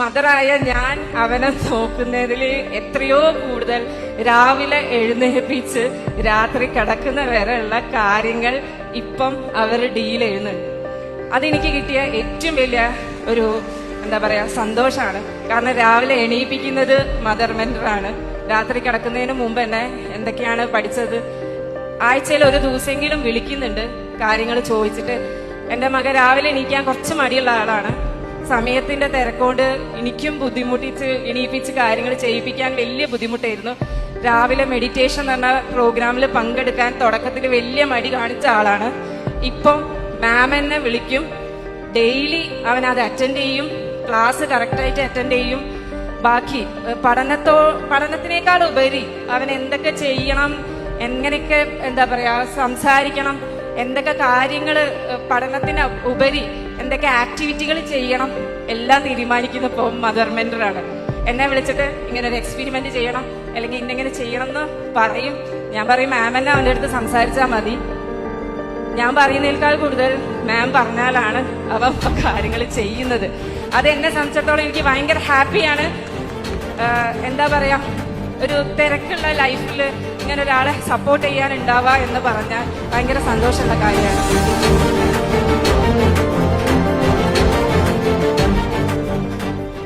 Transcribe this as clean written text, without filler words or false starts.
മദറായ ഞാൻ അവനെ നോക്കുന്നതിൽ എത്രയോ കൂടുതൽ രാവിലെ എഴുന്നേൽപ്പിച്ച് രാത്രി കിടക്കുന്ന വരെയുള്ള കാര്യങ്ങൾ ഇപ്പം അവർ ഡീൽ ചെയ്യുന്നുണ്ട്. അതെനിക്ക് കിട്ടിയ ഏറ്റവും വലിയ ഒരു എന്താ പറയാ സന്തോഷമാണ്. കാരണം രാവിലെ എണീപ്പിക്കുന്നത് മദർ മെന്ററാണ്. രാത്രി കിടക്കുന്നതിന് മുമ്പ് എന്നെ എന്തൊക്കെയാണ് പഠിച്ചത് ആഴ്ചയിൽ ഒരു ദിവസമെങ്കിലും വിളിക്കുന്നുണ്ട് കാര്യങ്ങൾ ചോദിച്ചിട്ട്. എൻ്റെ മകൻ രാവിലെ എണീക്കാൻ കുറച്ച് മടിയുള്ള ആളാണ്. സമയത്തിന്റെ തിരക്കൊണ്ട് എനിക്കും ബുദ്ധിമുട്ടിച്ച് എണീപ്പിച്ച് കാര്യങ്ങൾ ചെയ്യിപ്പിക്കാൻ വലിയ ബുദ്ധിമുട്ടായിരുന്നു. രാവിലെ മെഡിറ്റേഷൻ എന്ന് പറഞ്ഞ പ്രോഗ്രാമിൽ പങ്കെടുക്കാൻ തുടക്കത്തിൽ വലിയ മടി കാണിച്ച ആളാണ്. ഇപ്പം മാം എന്നെ വിളിക്കും, ഡെയിലി അവൻ അത് അറ്റൻഡ് ചെയ്യും, ക്ലാസ് കറക്റ്റായിട്ട് അറ്റൻഡ് ചെയ്യും. ബാക്കി പഠനത്തിനേക്കാൾ ഉപരി അവൻ എന്തൊക്കെ ചെയ്യണം, എങ്ങനെയൊക്കെ എന്താ പറയാ സംസാരിക്കണം, എന്തൊക്കെ കാര്യങ്ങൾ പഠനത്തിന് ഉപരി എന്തൊക്കെ ആക്ടിവിറ്റികൾ ചെയ്യണം എല്ലാം തീരുമാനിക്കുന്നപ്പോൾ മദർ മെന്ററാണ്. എന്നെ വിളിച്ചിട്ട് ഇങ്ങനെ ഒരു എക്സ്പെരിമെന്റ് ചെയ്യണം അല്ലെങ്കിൽ ഇന്നെങ്ങനെ ചെയ്യണം എന്ന് പറയും. ഞാൻ പറയും മാം എന്നെ അവൻ്റെ അടുത്ത് സംസാരിച്ചാൽ മതി. ഞാൻ പറയുന്നതിനേക്കാൾ കൂടുതൽ മാം പറഞ്ഞാലാണ് അവ കാര്യങ്ങൾ ചെയ്യുന്നത്. അത് എന്നെ സംബന്ധിച്ചിടത്തോളം എനിക്ക് ഭയങ്കര ഹാപ്പിയാണ്. എന്താ പറയാ, ഒരു തിരക്കുള്ള ലൈഫിൽ ഇങ്ങനെ ഒരാളെ സപ്പോർട്ട് ചെയ്യാൻ ഉണ്ടാവുക എന്ന് പറഞ്ഞാൽ ഭയങ്കര സന്തോഷമുള്ള കാര്യമാണ്.